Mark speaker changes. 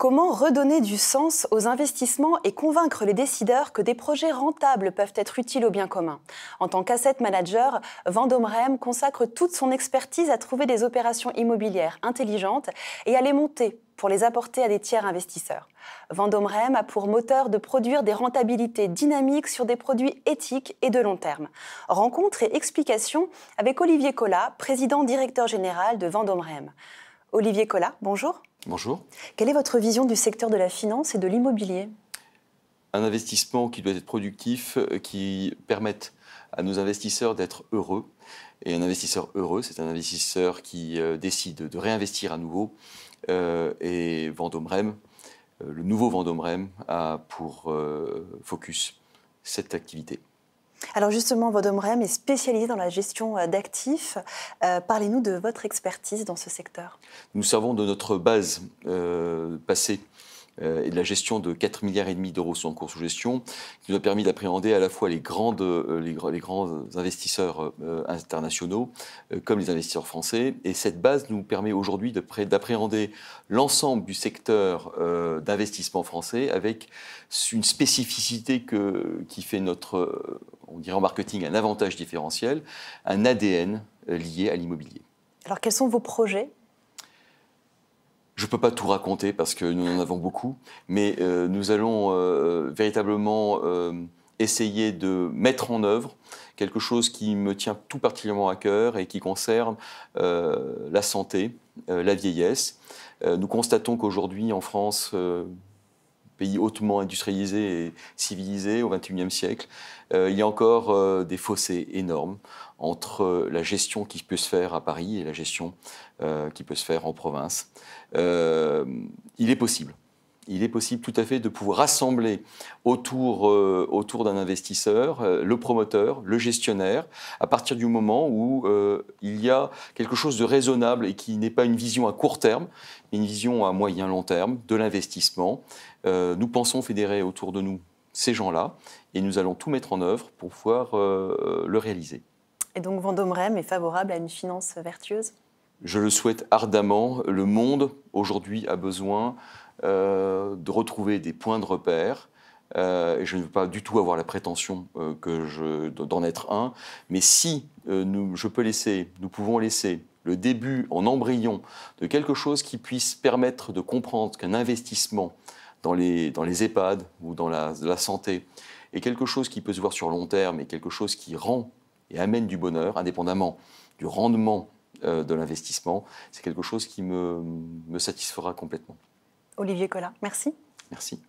Speaker 1: Comment redonner du sens aux investissements et convaincre les décideurs que des projets rentables peuvent être utiles au bien commun? En tant qu'asset manager, Vendôme Rem consacre toute son expertise à trouver des opérations immobilières intelligentes et à les monter pour les apporter à des tiers investisseurs. Vendôme Rem a pour moteur de produire des rentabilités dynamiques sur des produits éthiques et de long terme. Rencontre et explications avec Olivier Collat, président directeur général de Vendôme Rem. Olivier Collat, bonjour.
Speaker 2: Bonjour.
Speaker 1: Quelle est votre vision du secteur de la finance et de l'immobilier?
Speaker 2: Un investissement qui doit être productif, qui permette à nos investisseurs d'être heureux. Et un investisseur heureux, c'est un investisseur qui décide de réinvestir à nouveau. Et Vendôme Rem, le nouveau Vendôme Rem, a pour focus cette activité.
Speaker 1: Alors justement, Vendôme Rem est spécialisé dans la gestion d'actifs. Parlez-nous de votre expertise dans ce secteur.
Speaker 2: Nous servons de notre base passée et de la gestion de 4,5 milliards d'euros en cours sous gestion, qui nous a permis d'appréhender à la fois les grands investisseurs internationaux comme les investisseurs français. Et cette base nous permet aujourd'hui d'appréhender l'ensemble du secteur d'investissement français avec une spécificité qui fait notre, on dirait en marketing, un avantage différentiel, un ADN lié à l'immobilier.
Speaker 1: Alors quels sont vos projets ?
Speaker 2: Je ne peux pas tout raconter parce que nous en avons beaucoup, mais nous allons véritablement essayer de mettre en œuvre quelque chose qui me tient tout particulièrement à cœur et qui concerne la santé, la vieillesse. Nous constatons qu'aujourd'hui, en France, pays hautement industrialisé et civilisé au XXIe siècle, il y a encore des fossés énormes entre la gestion qui peut se faire à Paris et la gestion qui peut se faire en province. Il est possible tout à fait de pouvoir rassembler autour d'un investisseur, le promoteur, le gestionnaire, à partir du moment où il y a quelque chose de raisonnable et qui n'est pas une vision à court terme, mais une vision à moyen long terme de l'investissement. Nous pensons fédérer autour de nous ces gens-là et nous allons tout mettre en œuvre pour pouvoir le réaliser.
Speaker 1: Et donc Vendôme Rem est favorable à une finance vertueuse ?
Speaker 2: Je le souhaite ardemment. Le monde, aujourd'hui, a besoin de retrouver des points de repère. Et je ne veux pas du tout avoir la prétention d'en être un. Mais si nous pouvons laisser le début en embryon de quelque chose qui puisse permettre de comprendre qu'un investissement dans les EHPAD ou dans la santé est quelque chose qui peut se voir sur long terme et quelque chose qui rend et amène du bonheur, indépendamment du rendement de l'investissement, c'est quelque chose qui me satisfera complètement.
Speaker 1: Olivier Collat, merci.
Speaker 2: Merci.